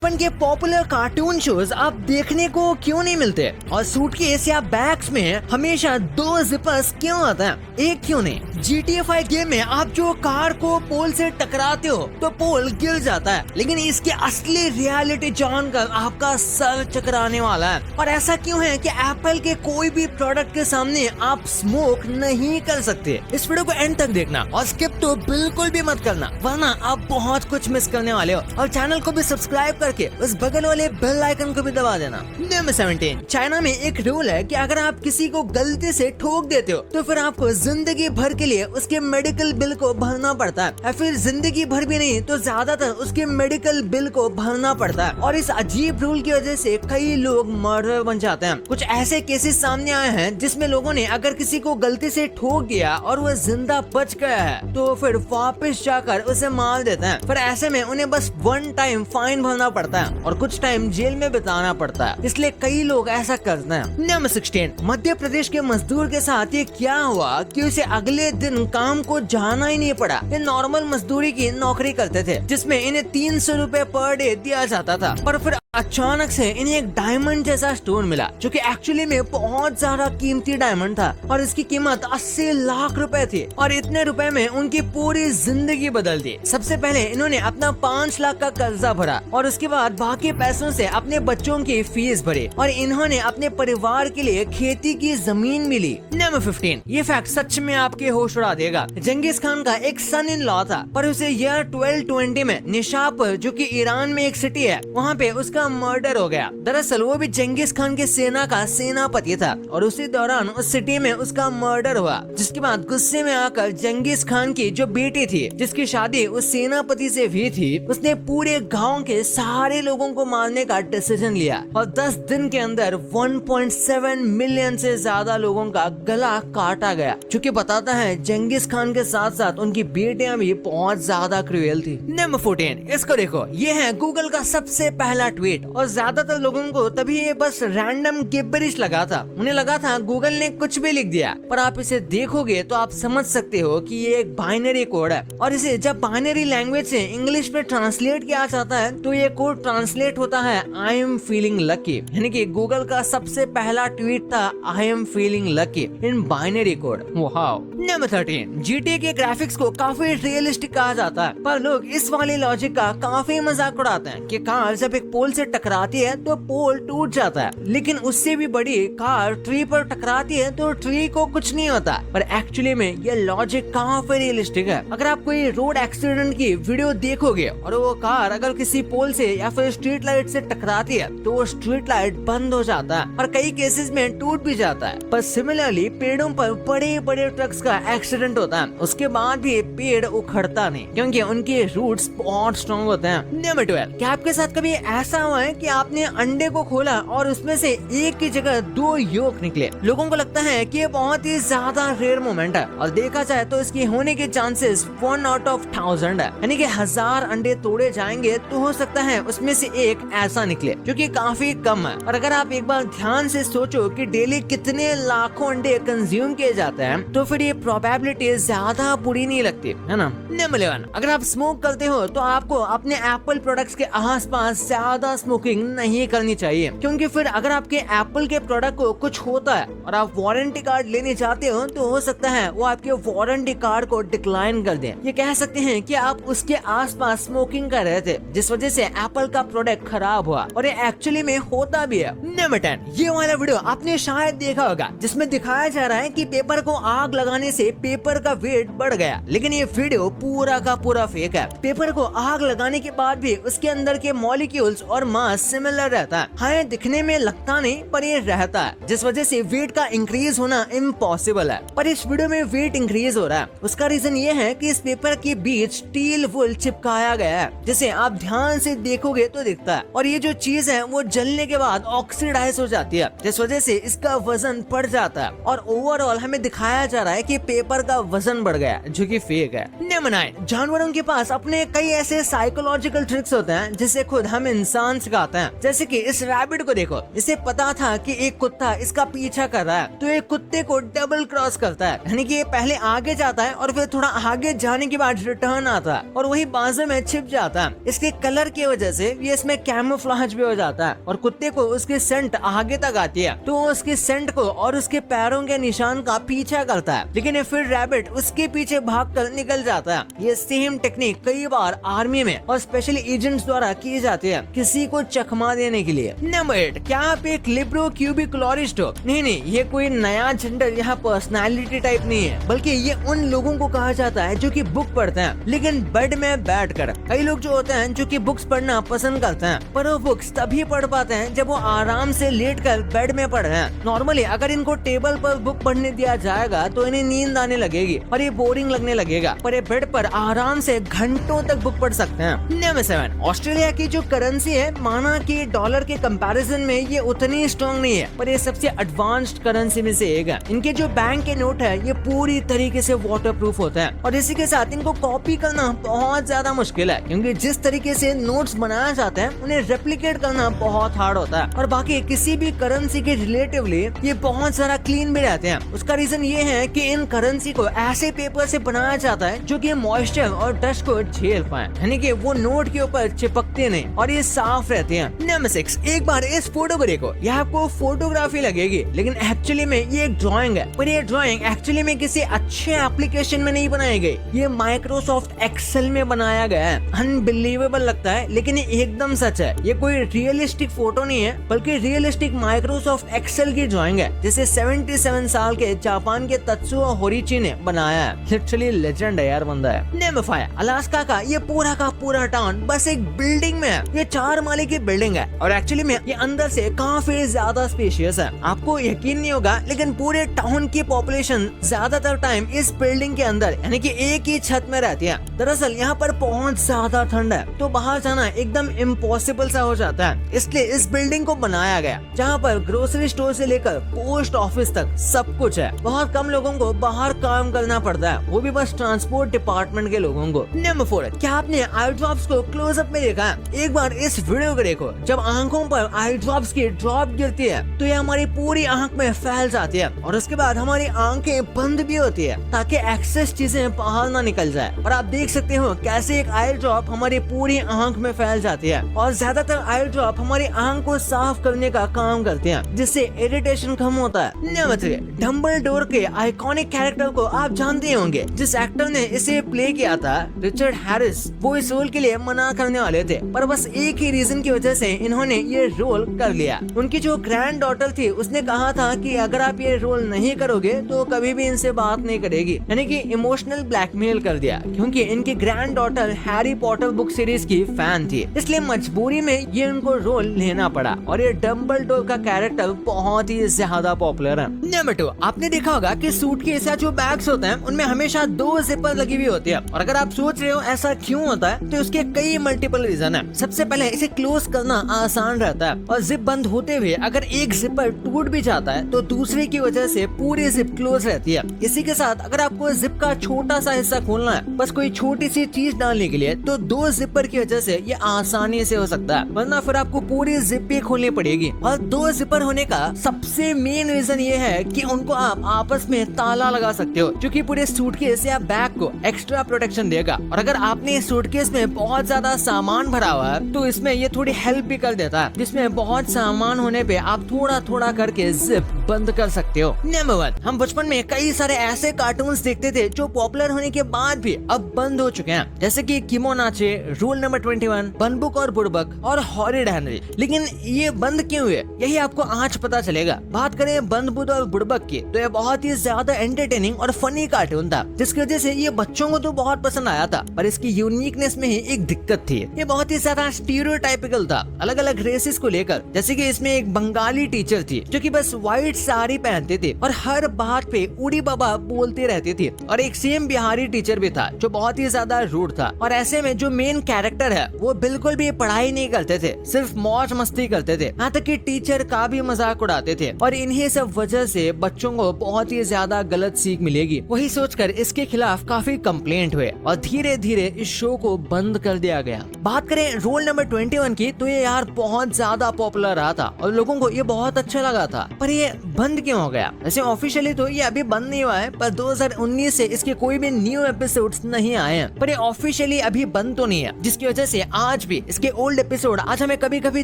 बचपन के popular cartoon shows आप देखने को क्यों नहीं मिलते? और सूटकेस या बैग्स में हमेशा 2 जिपर्स क्यों आते हैं, एक क्यों नहीं? GTA 5 गेम में आप जो कार को पोल से टकराते हो तो पोल गिर जाता है, लेकिन इसकी असली रियलिटी जानकर आपका सर चकराने वाला है। और ऐसा क्यों है कि एप्पल के कोई भी प्रोडक्ट के सामने आप स्मोक नहीं कर सकते? इस वीडियो को एंड तक देखना और स्किप तो बिल्कुल भी मत करना, वरना आप बहुत कुछ मिस करने वाले हो। और चैनल को भी सब्सक्राइब करके उस बगल वाले बेल आइकन को भी दबा देना। नंबर 17, चाइना में एक रूल है कि अगर आप किसी को गलती से ठोक देते हो तो फिर आपको जिंदगी भर के लिए उसके मेडिकल बिल को भरना पड़ता है, या फिर जिंदगी भर भी नहीं तो ज्यादातर उसके मेडिकल बिल को भरना पड़ता है। और इस अजीब रूल की वजह से कई लोग मर्डर बन जाते हैं। कुछ ऐसे केसेस सामने आए हैं जिसमें लोगों ने अगर किसी को गलती से ठोक दिया और वह जिंदा बच गया है तो फिर वापस जाकर उसे मार देते हैं। फिर ऐसे में उन्हें बस 1 टाइम फाइन भरना पड़ता है और कुछ टाइम जेल में बिताना पड़ता है, इसलिए कई लोग ऐसा करते हैं। नंबर 16, मध्य प्रदेश के मजदूर के साथ ये क्या हुआ कि उसे अगले दिन काम को जाना ही नहीं पड़ा। ये नॉर्मल मजदूरी की नौकरी करते थे जिसमें इन्हें 300 रुपए पर डे दिया जाता था, पर फिर अचानक से इन्हें एक डायमंड जैसा स्टोन मिला जो कि एक्चुअली में बहुत ज्यादा कीमती डायमंड था और इसकी कीमत 80 लाख रुपए थी। और इतने रुपए में उनकी पूरी जिंदगी बदल दी। सबसे पहले इन्होंने अपना 5 लाख का कर्जा भरा और उसके बाद बाकी पैसों से अपने बच्चों की फीस भरी और इन्होंने अपने परिवार के लिए खेती की जमीन भी ली। नंबर 15, ये फैक्ट सच में आपके होश उड़ा देगा। जंगीज खान का एक सन इन लॉ था, पर उसे ईयर 1220 में निशापुर, जो कि ईरान में एक सिटी है, वहाँ पे उसका मर्डर हो गया। दरअसल वो भी जंगीज खान के सेना का सेनापति था और उसी दौरान उस सिटी में उसका मर्डर हुआ, जिसके बाद गुस्से में आकर जंगीज खान की जो बेटी थी, जिसकी शादी उस सेनापति से हुई थी, उसने पूरे गांव के सारे लोगों को मारने का डिसीजन लिया और 10 दिन के अंदर 1.7 मिलियन से ज्यादा लोगों का गला काटा गया, जो कि बताता है जंगीज खान के साथ साथ उनकी बेटियां भी बहुत ज्यादा क्रूएल थी। नंबर 14, इसको देखो, ये है गूगल का सबसे पहला ट्वीट। और ज्यादातर लोगों को तभी ये बस रैंडम गिब्बरिश लगा था, उन्हें लगा था गूगल ने कुछ भी लिख दिया, पर आप इसे देखोगे तो आप समझ सकते हो कि ये एक बाइनरी कोड है और इसे जब बाइनरी लैंग्वेज से इंग्लिश में ट्रांसलेट किया जाता है तो ये कोड ट्रांसलेट होता है आई एम फीलिंग लकी, यानी कि गूगल का सबसे पहला ट्वीट था I am feeling lucky in binary code. Wow. Number 13, GTA के ग्राफिक्स को काफी रियलिस्टिक कहा जाता है, पर लोग इस वाले लॉजिक का काफी मजाक उड़ाते हैं कि कार जब एक पोल से टकराती है तो पोल टूट जाता है, लेकिन उससे भी बड़ी कार ट्री पर टकराती है तो ट्री को कुछ नहीं होता। पर एक्चुअली में ये लॉजिक काफी रियलिस्टिक है। अगर आप कोई रोड एक्सीडेंट की वीडियो देखोगे और वो कार अगर किसी पोल से या फिर स्ट्रीट लाइट से टकराती है तो वो स्ट्रीट लाइट बंद हो जाता है और कई केसेस में टूट भी जाता है। पर सिमिलरली पेड़ों पर बड़े बड़े ट्रक्स का एक्सीडेंट होता है, उसके बाद भी पेड़ उखड़ता नहीं क्योंकि उनके रूट्स बहुत स्ट्रॉन्ग होते हैं। नंबर 12, क्या आपके साथ कभी ऐसा हुआ है कि आपने अंडे को खोला और उसमें से एक की जगह 2 योक निकले? लोगों को लगता है कि ये बहुत ही ज्यादा रेयर मोमेंट है और देखा जाए तो इसके होने के चांसेस 1 आउट ऑफ 1000 है, यानी कि 1000 अंडे तोड़े जाएंगे तो हो सकता है उसमें से एक ऐसा निकले, जो कि काफी कम है। और अगर आप एक बार ध्यान से सोचो कि डेली कितने लाखों अंडे कंज्यूम किए जाते हैं तो फिर ये प्रोबेबिलिटी ज्यादा बुरी नहीं लगती, है ना। नंबर 11, अगर आप स्मोक करते हो तो आपको अपने एप्पल प्रोडक्ट्स के आसपास ज्यादा स्मोकिंग नहीं करनी चाहिए, क्योंकि फिर अगर आपके एप्पल के प्रोडक्ट को कुछ होता है और आप वारंटी कार्ड लेने चाहते हो तो हो सकता है वो आपके वारंटी कार्ड को डिक्लाइन कर दें। ये कह सकते हैं कि आप उसके आसपास स्मोकिंग कर रहे थे जिस वजह से एप्पल का प्रोडक्ट खराब हुआ, और ये एक्चुअली में होता भी है। नंबर 10, ये वाला वीडियो आपने शायद देखा होगा जिसमें दिखाया जा रहा है कि पेपर को आग लगाने से पेपर का वेट बढ़ गया, लेकिन ये वीडियो पूरा का पूरा फेक है। पेपर को आग लगाने के बाद भी उसके अंदर के मॉलिक्यूल्स और मास सिमिलर रहता है। हाँ, दिखने में लगता नहीं पर ये रहता है, जिस वजह से वेट का इंक्रीज होना इम्पॉसिबल है। पर इस वीडियो में वेट इंक्रीज हो रहा है, उसका रीजन ये है कि इस पेपर के बीच स्टील वुल चिपकाया गया है, जिसे आप ध्यान से देखोगे तो दिखता है। और ये जो चीज है वो जलने के बाद ऑक्सीडाइज हो जाती है, जिस वजह से इसका वजन बढ़ जाता है और ओवरऑल हमें दिखाया जा रहा है कि पेपर का वजन बढ़ गया, जो कि फेक है। नंबर 9, जानवरों के पास अपने कई ऐसे साइकोलॉजिकल ट्रिक्स होते हैं जिसे खुद हम इंसान सिखाते हैं। जैसे कि इस रैबिट को देखो, इसे पता था कि एक कुत्ता इसका पीछा कर रहा है तो एक कुत्ते को डबल क्रॉस करता है, यानी कि ये पहले आगे जाता है और फिर थोड़ा आगे जाने के बाद रिटर्न आता है और वही बाजू में छिप जाता है। इसके कलर की वजह वजह से ये इसमें कैमोफ्लेज भी हो जाता है और कुत्ते को उसकी सेंट आगे तक आती है तो उसकी सेंट को और उसके पैरों के निशान का पीछा करता है, लेकिन फिर रैबिट उसके पीछे भागकर निकल जाता है। ये सेम टेक्निक कई बार आर्मी में और स्पेशल एजेंट्स द्वारा की जाती है किसी को चकमा देने के लिए। नंबर 8, क्या आप एक लिब्रो क्यूबिकुलरिस्ट हो? नहीं, ये कोई नया जेंडर यहाँ पर्सनालिटी टाइप नहीं है, बल्कि ये उन लोगों को कहा जाता है जो कि बुक पढ़ते हैं लेकिन बेड में बैठकर। कई लोग जो होते हैं जो कि बुक्स पढ़ना पसंद करते हैं, पर वो बुक्स तभी पढ़ पाते हैं जब वो आराम से लेटकर बेड में पढ़ रहे हैं। नॉर्मली अगर इनको टेबल पर बुक पढ़ने दिया जाएगा तो इन्हें नींद आने लगेगी और ये बोरिंग लगने लगेगा, पर ये बेड पर आराम से घंटों तक बुक पढ़ सकते हैं। नंबर 7, ऑस्ट्रेलिया की जो करेंसी है माना कि डॉलर के कंपैरिजन में ये उतनी स्ट्रॉन्ग नहीं है, पर ये सबसे एडवांस्ड करेंसी में से एक है। इनके जो बैंक के नोट है ये पूरी तरीके से वाटरप्रूफ होते हैं और इसी के साथ इनको कॉपी करना बहुत ज्यादा मुश्किल है, क्योंकि जिस तरीके से नोट्स बनाए जाते हैं उन्हें रेप्लिकेट करना बहुत हार्ड होता है और बाकी किसी भी करेंसी के रिलेटिवली ये बहुत सारा क्लीन भी रहते हैं। उसका रीजन ये है कि इन करेंसी को ऐसे पेपर से बनाया जाता है जो कि मॉइस्चर और डस्ट को झेल पाए, यानी कि वो नोट के ऊपर चिपकते नहीं और ये साफ रहते हैं। नंबर 6, एक बार इस फोटो को देखो, यह आपको फोटोग्राफी लगेगी लेकिन एक्चुअली में ये एक ड्राइंग है, पर ये ड्राइंग एक्चुअली में किसी अच्छे एप्लीकेशन में नहीं बनाई गई, ये माइक्रोसॉफ्ट एक्सेल में बनाया गया है। अनबिलीवेबल लगता है लेकिन ये एकदम सच है। ये कोई रियलिस्टिक फोटो नहीं है बल्कि रियलिस्टिक माइक्रोसॉफ्ट एक्सेल की ड्राइंग है जिसे 77 साल के जापान के तत्सुओ होरिची ने बनाया है। लिटरली लेजेंड है यार बंदा है। नंबर 5, अलास्का का ये पूरा का पूरा टाउन बस एक बिल्डिंग में है। ये 4 माले की बिल्डिंग है और एक्चुअली में ये अंदर से काफी ज्यादा स्पेशियस है। आपको यकीन नहीं होगा लेकिन पूरे टाउन की पॉपुलेशन ज्यादातर टाइम इस बिल्डिंग के अंदर यानी कि एक ही छत में रहती है। दरअसल यहाँ पर बहुत ज्यादा ठंड है तो बाहर जाना एकदम इम्पॉसिबल सा हो जाता है, इसलिए इस बिल्डिंग को बनाया गया जहाँ पर ग्रोसरी स्टोर से लेकर पोस्ट ऑफिस तक सब कुछ है। बहुत कम लोगों को बाहर काम करना पड़ता है, वो भी बस ट्रांसपोर्ट डिपार्टमेंट के लोगों को। नंबर 4, क्या आपने आई ड्रॉप्स को क्लोजअप में देखा है? एक बार इस वीडियो को देखो, जब आंखों पर आई ड्रॉप्स की ड्रॉप गिरती है तो ये हमारी पूरी आंख में फैल जाती है और उसके बाद हमारी आंखें बंद भी होती है ताकि एक्सेस चीजें बाहर ना निकल जाए। और आप देख सकते हो कैसे एक आई ड्रॉप हमारी पूरी आंख में फैल जाती है और ज्यादातर आई ड्रॉप हमारी आंख को साफ करने का काम करते हैं जिससे इरिटेशन कम होता है। नंबर 3, डम्बलडोर के आइकॉनिक कैरेक्टर को आप जानते होंगे। जिस एक्टर ने इसे प्ले किया था, रिचर्ड हैरिस, वो इस रोल के लिए मना करने वाले थे पर बस एक ही रीजन की वजह से इन्होंने ये रोल कर लिया। उनकी जो ग्रैंड डॉटर थी उसने कहा था कि अगर आप ये रोल नहीं करोगे तो कभी भी इनसे बात नहीं करेगी, यानी कि इमोशनल ब्लैकमेल कर दिया, क्योंकि इनकी grand daughter Harry Potter book series की फैन थी, इसलिए मजबूरी में ये उनको रोल लेना पड़ा और ये डम्बलडोर का कैरेक्टर बहुत ही ज्यादा पॉपुलर है। नंबर 2, आपने देखा होगा कि सूटकेस या जो बैग्स होते हैं उनमें हमेशा 2 जिपर लगी हुई होती है और अगर आप सोच रहे हो ऐसा क्यों होता है तो उसके कई मल्टीपल रीजन है। सबसे पहले इसे क्लोज करना आसान रहता है और जिप बंद होते हुए अगर एक जिपर टूट भी जाता है तो दूसरे की वजह से पूरी जिप क्लोज रहती है। इसी के साथ अगर आपको जिप का छोटा सा हिस्सा खोलना है बस कोई छोटी सी चीज डालने के लिए तो 2 जिपर की वजह से ये आसानी से हो सकता है, वरना फिर आपको पूरी जिप भी खोलनी पड़ेगी। और 2 जिपर होने का सबसे मेन रीजन ये है कि उनको आप आपस में ताला लगा सकते हो जो कि पूरे सूटकेस या बैग को एक्स्ट्रा प्रोटेक्शन देगा। और अगर आपने इस सूटकेस में बहुत ज्यादा सामान भरा हुआ है तो इसमें ये थोड़ी हेल्प भी कर देता है, जिसमें बहुत सामान होने पे आप थोड़ा थोड़ा करके जिप बंद कर सकते हो। नंबर 1, हम बचपन में कई सारे ऐसे कार्टून्स देखते थे जो पॉपुलर होने के बाद भी अब बंद हो चुके हैं, जैसे कि किमोनाचे, रूल नंबर 21, बनबुक और बुड़बक और हॉरिड हेनरी। लेकिन ये बंद क्यों हुए यही आपको आज पता चलेगा। बात करें बनबुक और बुड़बक की तो ये बहुत ही ज्यादा एंटरटेनिंग और फनी कार्टून था जिसकी वजह से ये बच्चों को तो बहुत पसंद आया था, पर इसकी यूनिकनेस में ही एक दिक्कत थी। ये बहुत ही ज्यादा स्टीरियोटाइपिकल था अलग अलग रेसेस को लेकर, जैसे कि इसमें एक बंगाली टीचर थी जो कि बस व्हाइट साड़ी पहनते थे और हर बात पे उड़ी बाबा बोलते रहते थे, और एक सेम बिहारी टीचर भी था जो बहुत ही ज्यादा रूड था। और ऐसे में जो मेन कैरेक्टर है वो बिल्कुल भी पढ़ाई नहीं करते थे, सिर्फ मौज मस्ती करते थे, यहाँ तक कि टीचर का भी मजाक उड़ाते थे। और इन्हीं सब वजह से बच्चों को बहुत ही ज्यादा गलत सीख मिलेगी, वही सोचकर इसके खिलाफ काफी कंप्लेंट हुए और धीरे धीरे इस शो को बंद कर दिया गया। बात करें रोल नंबर 21 की तो ये यार बहुत ज्यादा पॉपुलर रहा था और लोगों को ये बहुत अच्छा लगा था, पर ये बंद क्यों हो गया? वैसे ऑफिशियली तो ये अभी बंद नहीं हुआ है, पर 2019 से इसके कोई भी न्यू एपिसोड्स नहीं आए हैं, पर ये ऑफिशियली अभी बंद तो नहीं है, जिसकी वजह से आज आज भी इसके ओल्ड एपिसोड आज हमें कभी कभी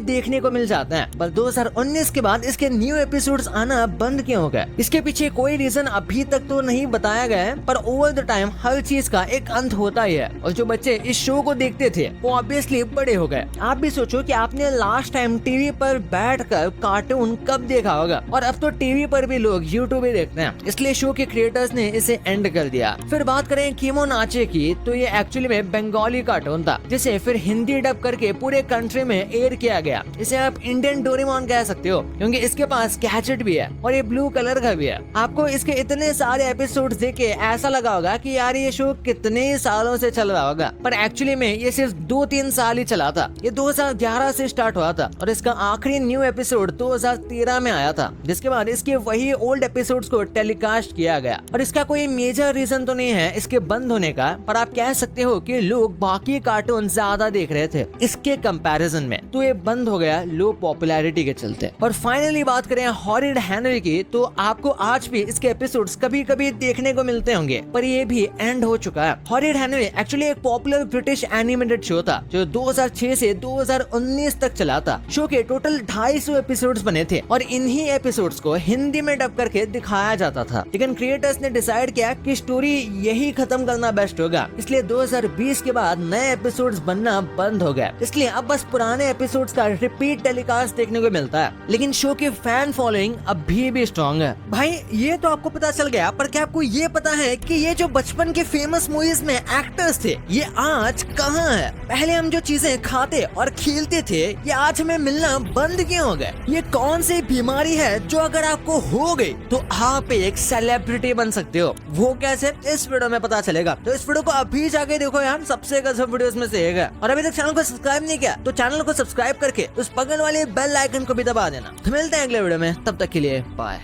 देखने को मिल जाते हैं, पर 2019 के बाद इसके न्यू एपिसोड्स आना बंद क्यों हो गए? इसके पीछे कोई रीजन अभी तक तो नहीं बताया गया है, पर ओवर द टाइम हर चीज का एक अंत होता ही है। और जो बच्चे इस शो को देखते थे वो ऑब्वियसली बड़े हो गए। आप भी सोचो कि आपने लास्ट टाइम टीवी पर बैठकर कार्टून कब देखा होगा, और अब तो टीवी पर भी लोग यूट्यूब ही देखते हैं, इसलिए शो के क्रिएटर्स ने इसे एंड कर दिया। फिर बात करें किमोनाचे की, तो ये एक्चुअली में बंगाली कार्टून था जिसे फिर हिंदी डब करके पूरे कंट्री में एयर किया गया। इसे आप इंडियन डोरेमोन कह सकते हो, क्योंकि इसके पास गैजेट भी है और ये ब्लू कलर का भी है। आपको इसके इतने सारे एपिसोड्स देखे ऐसा लगा होगा कि यार ये शो कितने सालों से चल रहा होगा, पर एक्चुअली में ये सिर्फ 2-3 साल ही चला था। ये 2011 से स्टार्ट हुआ था और इसका आखिरी न्यू एपिसोड 2013 में आया था, जिसके बाद इसके वही ओल्ड एपिसोड्स को टेलीकास्ट किया गया। और इसका कोई मेजर रीजन तो नहीं है इसके बंद होने का, पर आप कह सकते हो कि लोग बाकी कार्टून ज्यादा देख रहे थे इसके कंपैरिजन में, तो ये बंद हो गया लो पॉपुलैरिटी के चलते। और फाइनली बात करें हॉरिड हेनरी की, तो आपको आज भी इसके एपिसोड्स कभी कभी देखने को मिलते होंगे, पर ये भी एंड हो चुका है। हॉरिड हेनरी एक्चुअली एक पॉपुलर ब्रिटिश एनिमेटेड शो था जो 2006 से 2019 तक चला था। शो के टोटल 250 एपिसोड्स बने थे और इन्हीं एपिसोड्स को हिंदी में डब करके दिखाया जाता था, लेकिन क्रिएटर्स ने डिसाइड किया कि स्टोरी यही खत्म करना बेस्ट होगा, इसलिए 2020 के बाद नए एपिसोड्स बनना बंद हो गए। इसलिए अब बस पुराने एपिसोड्स का रिपीट टेलीकास्ट देखने को मिलता है, लेकिन शो की फैन फॉलोइंग अभी भी स्ट्रॉन्ग है। भाई ये तो आपको पता चल गया, पर क्या आपको ये पता है कि ये जो बचपन के फेमस मूवीज में एक्टर्स थे ये आज कहाँ है? पहले हम जो चीजें खाते और खेलते थे ये आज हमें मिलना बंद क्यों हो गए? ये कौन सी बीमारी है जो अगर आपको हो गई तो आप एक सेलिब्रिटी बन सकते हो? वो कैसे, इस वीडियो में पता चलेगा। तो इस वीडियो को अभी जाके देखो यार, सबसे गजब वीडियोस में से एक है। और अभी तक चैनल को सब्सक्राइब नहीं किया तो चैनल को सब्सक्राइब करके उस बगल वाले बेल आइकन को भी दबा देना। तो मिलते हैं अगले वीडियो में, तब तक के लिए बाय।